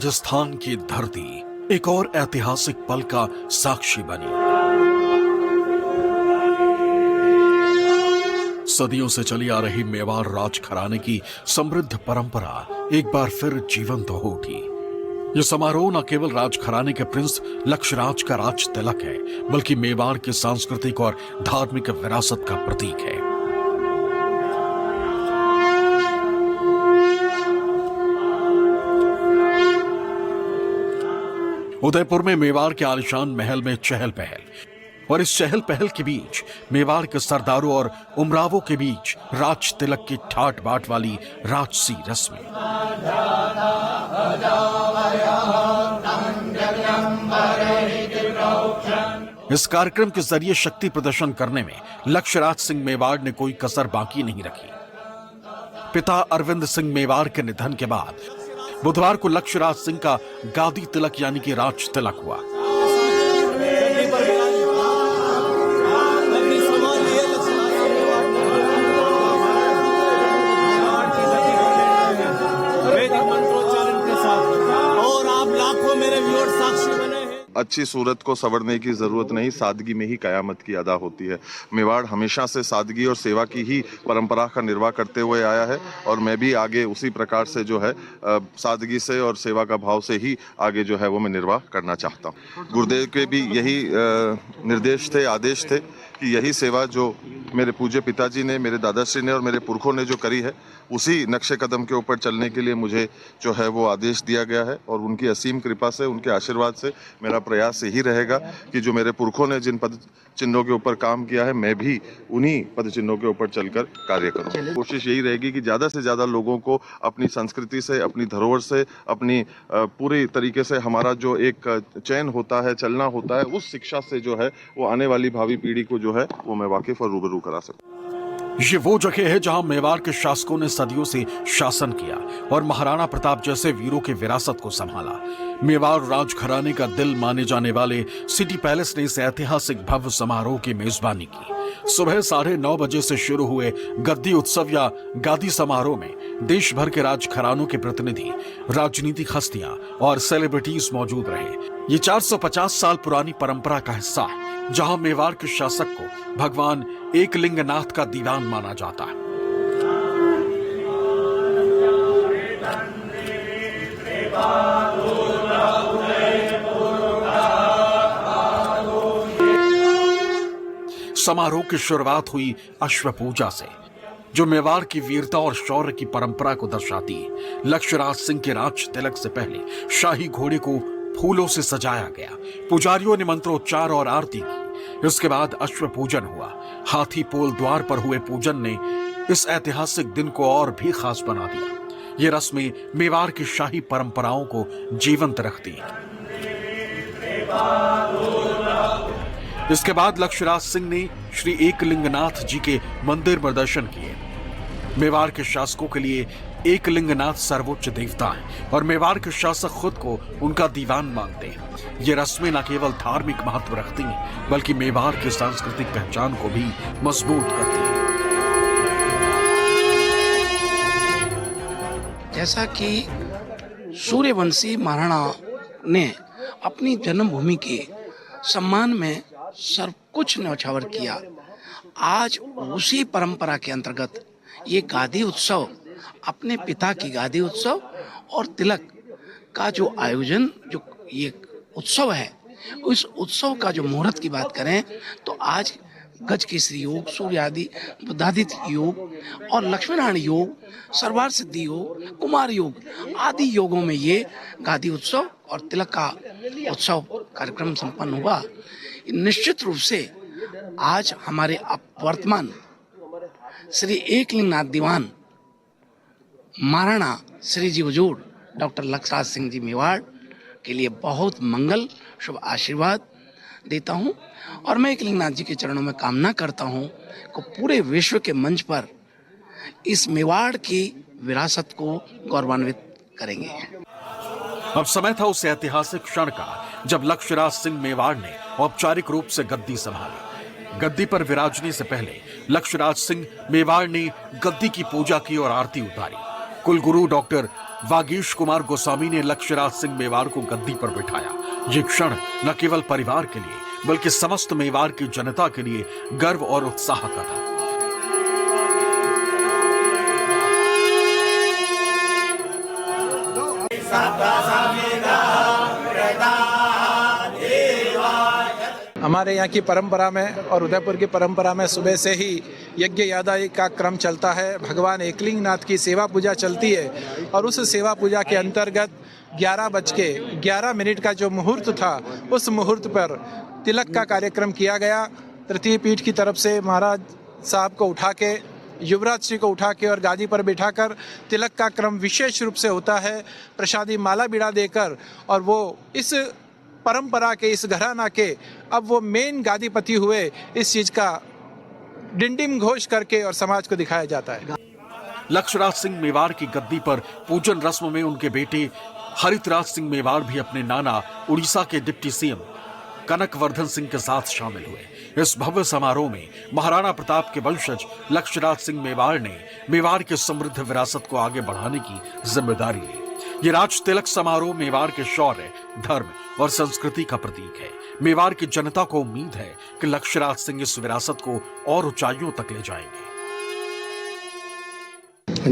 राजस्थान की धरती एक और ऐतिहासिक पल का साक्षी बनी। सदियों से चली आ रही मेवाड़ राज घराने की समृद्ध परंपरा एक बार फिर जीवंत हो उठी। यह समारोह न केवल राज घराने के प्रिंस लक्षराज का राज तिलक है, बल्कि मेवाड़ की सांस्कृतिक और धार्मिक विरासत का प्रतीक है। उदयपुर में मेवाड़ के आलिशान महल में चहल पहल, और इस चहल पहल के बीच मेवाड़ के सरदारों और उमरावों के बीच राज तिलक की ठाट बाट वाली राजसी रस्में। इस कार्यक्रम के जरिए शक्ति प्रदर्शन करने में लक्षराज सिंह मेवाड़ ने कोई कसर बाकी नहीं रखी। पिता अरविंद सिंह मेवाड़ के निधन के बाद बुधवार को लक्षराज सिंह का गादी तिलक यानी कि राज तिलक हुआ। अच्छी सूरत को संवरने की जरूरत नहीं, सादगी में ही कयामत की अदा होती है। मेवाड़ हमेशा से सादगी और सेवा की ही परंपरा का निर्वाह करते हुए आया है, और मैं भी आगे उसी प्रकार से जो है सादगी से और सेवा का भाव से ही आगे जो है वो मैं निर्वाह करना चाहता हूँ। गुरुदेव के भी यही निर्देश थे, आदेश थे कि यही सेवा जो मेरे पूज्य पिताजी ने, मेरे दादाश्री ने और मेरे पुरखों ने जो करी है, उसी नक्शे कदम के ऊपर चलने के लिए मुझे जो है वो आदेश दिया गया है। और उनकी असीम कृपा से, उनके आशीर्वाद से मेरा प्रयास यही रहेगा कि जो मेरे पुरखों ने जिन पद चिन्हों के ऊपर काम किया है, मैं भी उन्हीं पद चिन्हों के ऊपर चलकर कार्य करूं। कोशिश यही रहेगी कि ज़्यादा से ज़्यादा लोगों को अपनी संस्कृति से, अपनी धरोहर से, अपनी पूरी तरीके से हमारा जो एक चयन होता है, चलना होता है, उस शिक्षा से जो है वो आने वाली भावी पीढ़ी को जो है वो मैं वाकिफ और रूबरू करा सकूं। ये वो जगह है जहां मेवाड़ के शासकों ने सदियों से शासन किया और महाराणा प्रताप जैसे वीरों की विरासत को संभाला। मेवाड़ राज घराने का दिल माने जाने वाले सिटी पैलेस ने इस ऐतिहासिक भव्य समारोह की मेजबानी की। सुबह 9:30 बजे से शुरू हुए गद्दी उत्सव या गादी समारोह में देश भर के राज घरानों के प्रतिनिधि, राजनीतिक हस्तियां और सेलिब्रिटीज मौजूद रहे। ये 450 साल पुरानी परंपरा का हिस्सा है, जहां मेवाड़ के शासक को भगवान एकलिंगनाथ का दीवान माना जाता है। समारोह की शुरुआत हुई अश्व पूजा से, जो मेवाड़ की वीरता और शौर्य की परंपरा को दर्शाती है। लक्षराज सिंह के राज तिलक से पहले शाही घोड़े को फूलों से सजाया गया। पुजारियों ने मंत्रोच्चार और आरती की। इसके बाद अश्व पूजन हुआ। हाथी पोल द्वार पर हुए पूजन ने इस ऐतिहासिक दिन को और भी खास बना दिया। ये रस्में मेवाड़ की शाही परंपराओं को जीवंत रखती हैं। इसके बाद लक्षराज सिंह ने श्री एकलिंगनाथ जी के मंदिर में दर्शन किए। मेवाड़ के शासकों के लिए एकलिंगनाथ सर्वोच्च देवता है और मेवाड़ के शासक खुद को उनका दीवान मानते हैं। ये रस्में न केवल धार्मिक महत्व रखती हैं, बल्कि मेवाड़ की सांस्कृतिक पहचान को भी मजबूत करती हैं। जैसा कि सूर्यवंशी महाराणा ने अपनी जन्मभूमि के सम्मान में सर्व कुछ न्यौछावर किया, आज उसी परंपरा के अंतर्गत ये गादी उत्सव, अपने पिता की गादी उत्सव और तिलक का जो आयोजन, जो ये उत्सव है, उस उत्सव का जो मुहूर्त की बात करें तो आज गज केसरी योग, सूर्य आदि बुद्धादित्य योग और लक्ष्मीनारायण योग, सर्वार्थ सिद्धि योग, कुमार योग आदि योगों में ये गादी उत्सव और तिलक का उत्सव कार्यक्रम संपन्न हुआ। निश्चित रूप से आज हमारे वर्तमान श्री एकलिंगनाथ दीवान महाराणा श्री जी हुजूर डॉक्टर लक्षराज सिंह जी मेवाड़ के लिए बहुत मंगल शुभ आशीर्वाद देता हूं, और मैं एकलिंगनाथ जी के चरणों में कामना करता हूं कि पूरे विश्व के मंच पर इस मेवाड़ की विरासत को गौरवान्वित करेंगे। अब समय था उस ऐतिहासिक क्षण का जब लक्षराज सिंह मेवाड़ ने औपचारिक रूप से गद्दी संभाली। गद्दी पर विराजने से पहले लक्षराज सिंह मेवाड़ ने गद्दी की पूजा की और आरती उतारी। कुलगुरु डॉक्टर वागीश कुमार गोस्वामी ने लक्ष्यराज सिंह मेवाड़ को गद्दी पर बिठाया। ये क्षण न केवल परिवार के लिए बल्कि समस्त मेवाड़ की जनता के लिए गर्व और उत्साह का था। हमारे यहाँ की परंपरा में और उदयपुर की परंपरा में सुबह से ही यज्ञ यादाई का क्रम चलता है। भगवान एकलिंगनाथ की सेवा पूजा चलती है और उस सेवा पूजा के अंतर्गत 11:11 का जो मुहूर्त था, उस मुहूर्त पर तिलक का कार्यक्रम किया गया। तृतीय पीठ की तरफ से महाराज साहब को उठा के, युवराज जी को उठा के और गादी पर बिठाकर तिलक का क्रम विशेष रूप से होता है, प्रसादी माला बीड़ा देकर। और वो इस परंपरा के, इस घराना के अब वो मेन गादीपति हुए, इस चीज का डिंडिम घोष करके और समाज को दिखाया जाता है। लक्ष्यराज सिंह मेवाड़ की गद्दी पर पूजन रस्म में उनके बेटे हरितराज सिंह मेवाड़ भी अपने नाना उड़ीसा के डिप्टी सीएम कनकवर्धन सिंह के साथ शामिल हुए। इस भव्य समारोह में महाराणा प्रताप के वंशज लक्ष्यराज सिंह मेवाड़ ने मेवाड़ की समृद्ध विरासत को आगे बढ़ाने की जिम्मेदारी ली। ये राज तिलक समारोह मेवाड़ के शौर्य, धर्म और संस्कृति का प्रतीक है। मेवाड़ की जनता को उम्मीद है कि लक्ष्यराज सिंह इस विरासत को और ऊंचाइयों तक ले जाएंगे।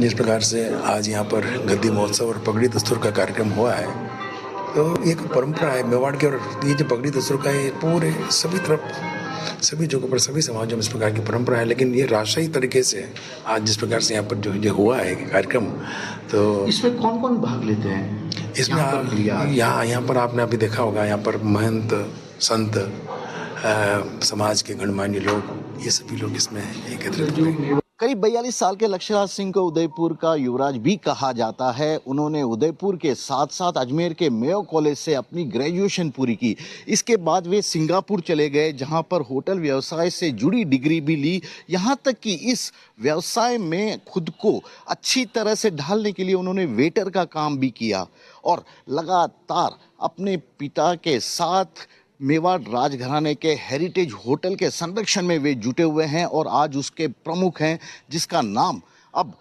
जिस प्रकार से आज यहाँ पर गद्दी महोत्सव और पगड़ी दस्तूर का कार्यक्रम हुआ है, तो एक परंपरा है मेवाड़ की। और ये जो पगड़ी दस्तूर का है, पूरे सभी तरफ, सभी जगहों पर, सभी समाजों में इस प्रकार की परंपरा है। लेकिन ये राष्ट्रीय तरीके से आज जिस प्रकार से यहाँ पर जो ये हुआ है कार्यक्रम, तो इसमें कौन कौन भाग लेते हैं? इसमें यहाँ पर आपने अभी देखा होगा, यहाँ पर महंत, संत, समाज के गणमान्य लोग, ये सभी लोग इसमें एकत्रित हुए। करीब 42 साल के लक्ष्यराज सिंह को उदयपुर का युवराज भी कहा जाता है। उन्होंने उदयपुर के साथ साथ अजमेर के मेयो कॉलेज से अपनी ग्रेजुएशन पूरी की। इसके बाद वे सिंगापुर चले गए, जहां पर होटल व्यवसाय से जुड़ी डिग्री भी ली। यहां तक कि इस व्यवसाय में खुद को अच्छी तरह से ढालने के लिए उन्होंने वेटर का काम भी किया और लगातार अपने पिता के साथ मेवाड़ राजघराने के हेरिटेज होटल के संरक्षण में वे जुटे हुए हैं और आज उसके प्रमुख हैं, जिसका नाम अब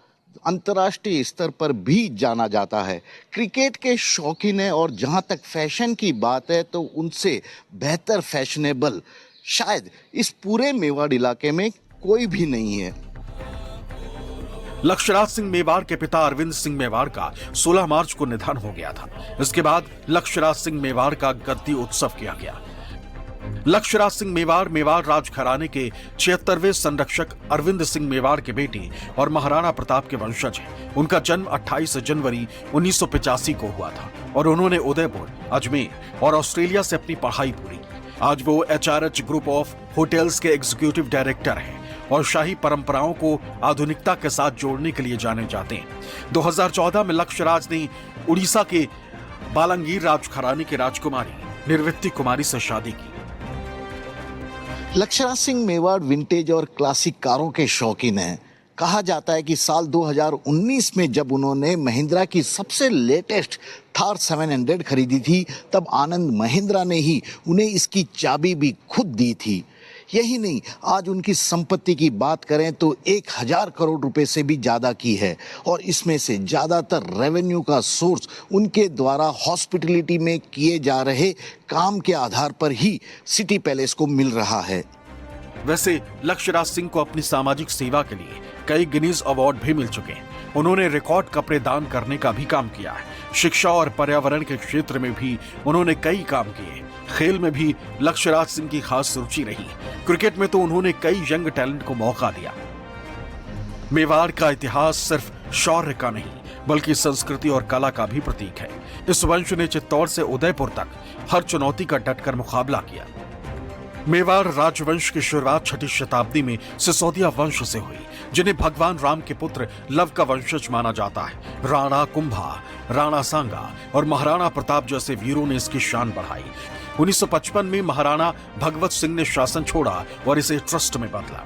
अंतर्राष्ट्रीय स्तर पर भी जाना जाता है। क्रिकेट के शौकीन हैं और जहां तक फैशन की बात है तो उनसे बेहतर फैशनेबल शायद इस पूरे मेवाड़ इलाके में कोई भी नहीं है। लक्ष्यराज सिंह मेवाड़ के पिता अरविंद सिंह मेवाड़ का 16 मार्च को निधन हो गया था। इसके बाद लक्ष्यराज सिंह मेवाड़ का गद्दी उत्सव किया गया। लक्ष्यराज सिंह मेवाड़ मेवाड़ राजघराने के 76वें संरक्षक अरविंद सिंह मेवाड़ के बेटे और महाराणा प्रताप के वंशज हैं। उनका जन्म 28 जनवरी 1985 को हुआ था और उन्होंने उदयपुर, अजमेर और ऑस्ट्रेलिया से अपनी पढ़ाई पूरी की। आज वो HRH ग्रुप ऑफ होटल्स के एग्जीक्यूटिव डायरेक्टर हैं और शाही परंपराओं को आधुनिकता के साथ जोड़ने के लिए जाने जाते हैं। 2014 में लक्ष्यराज ने उड़ीसा के बालांगीर राजघराने की राजकुमारी निर्वृत्ति कुमारी से शादी की। लक्ष्यराज सिंह मेवाड़ विंटेज और क्लासिक कारों के शौकीन हैं। कहा जाता है कि साल 2019 में जब उन्होंने महिंद्रा की सबसे लेटेस्ट थार 700 खरीदी थी, तब आनंद महिंद्रा ने ही उन्हें इसकी चाबी भी खुद दी थी। यही नहीं, आज उनकी संपत्ति की बात करें तो 1000 करोड़ रुपए से भी ज़्यादा की है और इसमें से ज़्यादातर रेवेन्यू का सोर्स उनके द्वारा हॉस्पिटलिटी में किए जा रहे काम के आधार पर ही सिटी पैलेस को मिल रहा है। वैसे लक्ष्यराज सिंह को अपनी सामाजिक सेवा के लिए कई गिनीज अवार्ड भी मिल चुके हैं। उन्होंने रिकॉर्ड कपड़े दान करने का भी काम किया है। शिक्षा और पर्यावरण के क्षेत्र में भी उन्होंने कई काम किए। खेल में भी लक्ष्यराज सिंह की खास रुचि रही। क्रिकेट में तो उन्होंने कई यंग टैलेंट को मौका दिया। मेवाड़ का इतिहास सिर्फ शौर्य का नहीं बल्कि संस्कृति और कला का भी प्रतीक है। इस वंश ने चित्तौड़ से उदयपुर तक हर चुनौती का डटकर मुकाबला किया। मेवाड़ राजवंश की शुरुआत 6वीं शताब्दी में सिसोदिया वंश से हुई, जिन्हें भगवान राम के पुत्र लव का वंशज माना जाता है। राणा कुंभा, राणा सांगा और महाराणा प्रताप जैसे वीरों ने इसकी शान बढ़ाई। 1955 में महाराणा भगवत सिंह ने शासन छोड़ा और इसे ट्रस्ट में बदला,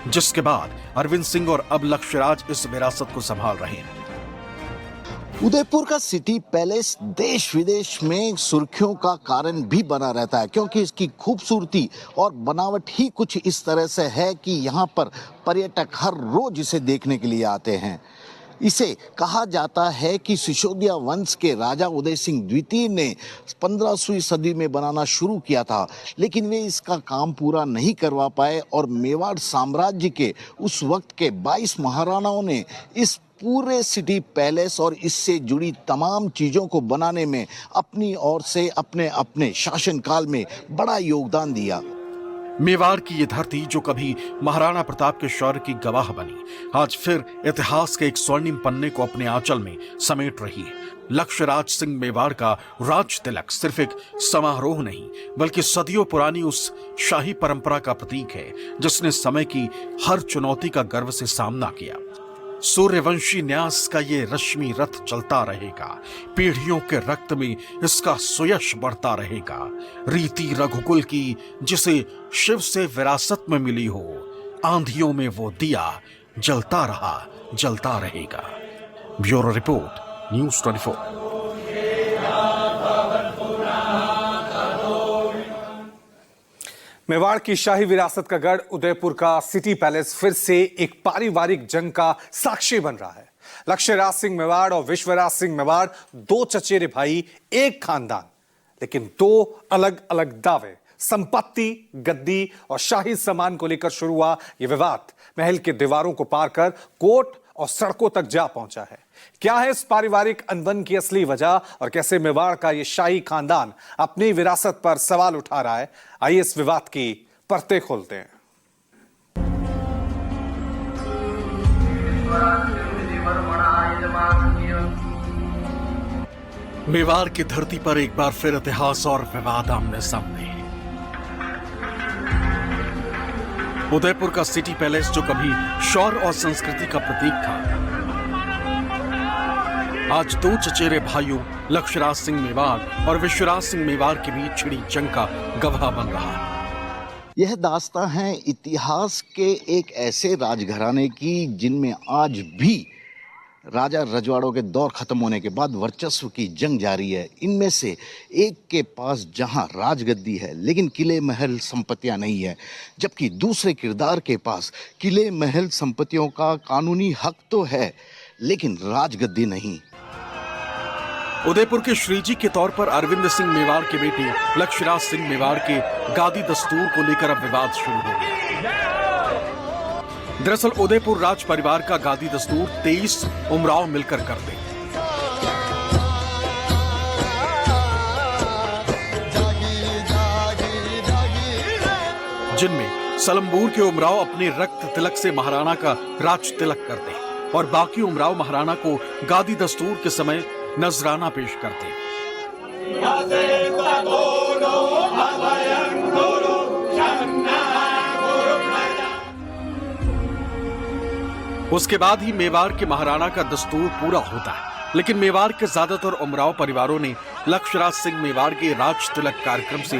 जिसके बाद अरविंद सिंह और अब लक्ष्यराज इस विरासत को संभाल रहे हैं। उदयपुर का सिटी पैलेस देश विदेश में सुर्खियों का कारण भी बना रहता है, क्योंकि इसकी खूबसूरती और बनावट ही कुछ इस तरह से है कि यहाँ पर पर्यटक हर रोज इसे देखने के लिए आते हैं। इसे कहा जाता है कि सिसोदिया वंश के राजा उदय सिंह द्वितीय ने 15वीं सदी में बनाना शुरू किया था, लेकिन वे इसका काम पूरा नहीं करवा पाए और मेवाड़ साम्राज्य के उस वक्त के 22 महाराणाओं ने इस पूरे सिटी पैलेस और इससे जुड़ी तमाम चीज़ों को बनाने में अपनी ओर से अपने अपने शासनकाल में बड़ा योगदान दिया। मेवाड़ की ये धरती जो कभी महाराणा प्रताप के शौर्य की गवाह बनी, आज फिर इतिहास के एक स्वर्णिम पन्ने को अपने आंचल में समेट रही है। लक्ष्यराज सिंह मेवाड़ का राज तिलक सिर्फ एक समारोह नहीं, बल्कि सदियों पुरानी उस शाही परंपरा का प्रतीक है जिसने समय की हर चुनौती का गर्व से सामना किया। सूर्यवंशी न्यास का ये रश्मि रथ चलता रहेगा, पीढ़ियों के रक्त में इसका सुयश बढ़ता रहेगा। रीति रघुकुल की जिसे शिव से विरासत में मिली हो, आंधियों में वो दिया जलता रहा, जलता रहेगा। Bureau report, news 24। मेवाड़ की शाही विरासत का गढ़ उदयपुर का सिटी पैलेस फिर से एक पारिवारिक जंग का साक्षी बन रहा है। लक्ष्यराज सिंह मेवाड़ और विश्वराज सिंह मेवाड़ दो चचेरे भाई, एक खानदान, लेकिन दो अलग अलग दावे। संपत्ति, गद्दी और शाही सम्मान को लेकर शुरू हुआ यह विवाद महल के दीवारों को पार कर कोर्ट और सड़कों तक जा पहुंचा है। क्या है इस पारिवारिक अनबन की असली वजह और कैसे मेवाड़ का यह शाही खानदान अपनी विरासत पर सवाल उठा रहा है? आइए इस विवाद की परतें खोलते हैं। मेवाड़ की धरती पर एक बार फिर इतिहास और विवाद आमने सामने। उदयपुर का सिटी पैलेस जो कभी शौर्य और संस्कृति का प्रतीक था, आज दो चचेरे भाइयों लक्ष्यराज सिंह मेवाड़ और विश्वराज सिंह मेवाड़ के बीच छिड़ी जंग का गवाह बन रहा है। यह दास्तां है इतिहास के एक ऐसे राजघराने की जिनमें आज भी राजा रजवाड़ों के दौर खत्म होने के बाद वर्चस्व की जंग जारी है। इनमें से एक के पास जहां राजगद्दी है लेकिन किले महल संपत्तियां नहीं है, जबकि दूसरे किरदार के पास किले महल संपत्तियों का कानूनी हक तो है लेकिन राजगद्दी नहीं। उदयपुर के श्रीजी के तौर पर अरविंद सिंह मेवाड़ के बेटे लक्ष्यराज सिंह मेवाड़ के गादी दस्तूर को लेकर अब विवाद शुरू हो गया। दरअसल उदयपुर राज परिवार का गादी दस्तूर 23 उमराव मिलकर करते, जिनमें सलम्बूर के उमराव अपने रक्त तिलक से महाराणा का राज तिलक करते और बाकी उमराव महाराणा को गादी दस्तूर के समय नजराना पेश करते। उसके बाद ही मेवाड़ के महाराणा का दस्तूर पूरा होता है, लेकिन मेवाड़ के ज्यादातर उमराव परिवारों ने लक्ष्यराज सिंह मेवाड़ के राज तिलक कार्यक्रम से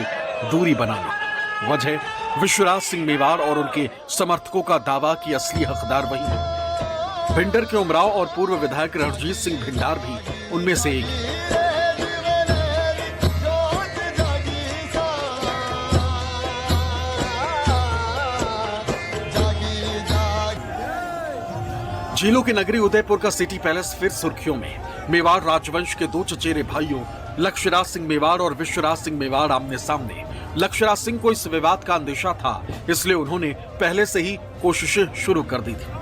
दूरी बना ली। वजह विश्वराज सिंह मेवाड़ और उनके समर्थकों का दावा कि असली हकदार वही है। भिंडर के उमराव और पूर्व विधायक रणजीत सिंह भिंडार भी उनमें से एक है। झीलों की नगरी उदयपुर का सिटी पैलेस फिर सुर्खियों में। मेवाड़ राजवंश के दो चचेरे भाइयों लक्ष्यराज सिंह मेवाड़ और विश्वराज सिंह मेवाड़ आमने सामने। लक्ष्यराज सिंह को इस विवाद का अंदेशा था, इसलिए उन्होंने पहले से ही कोशिशें शुरू कर दी थी।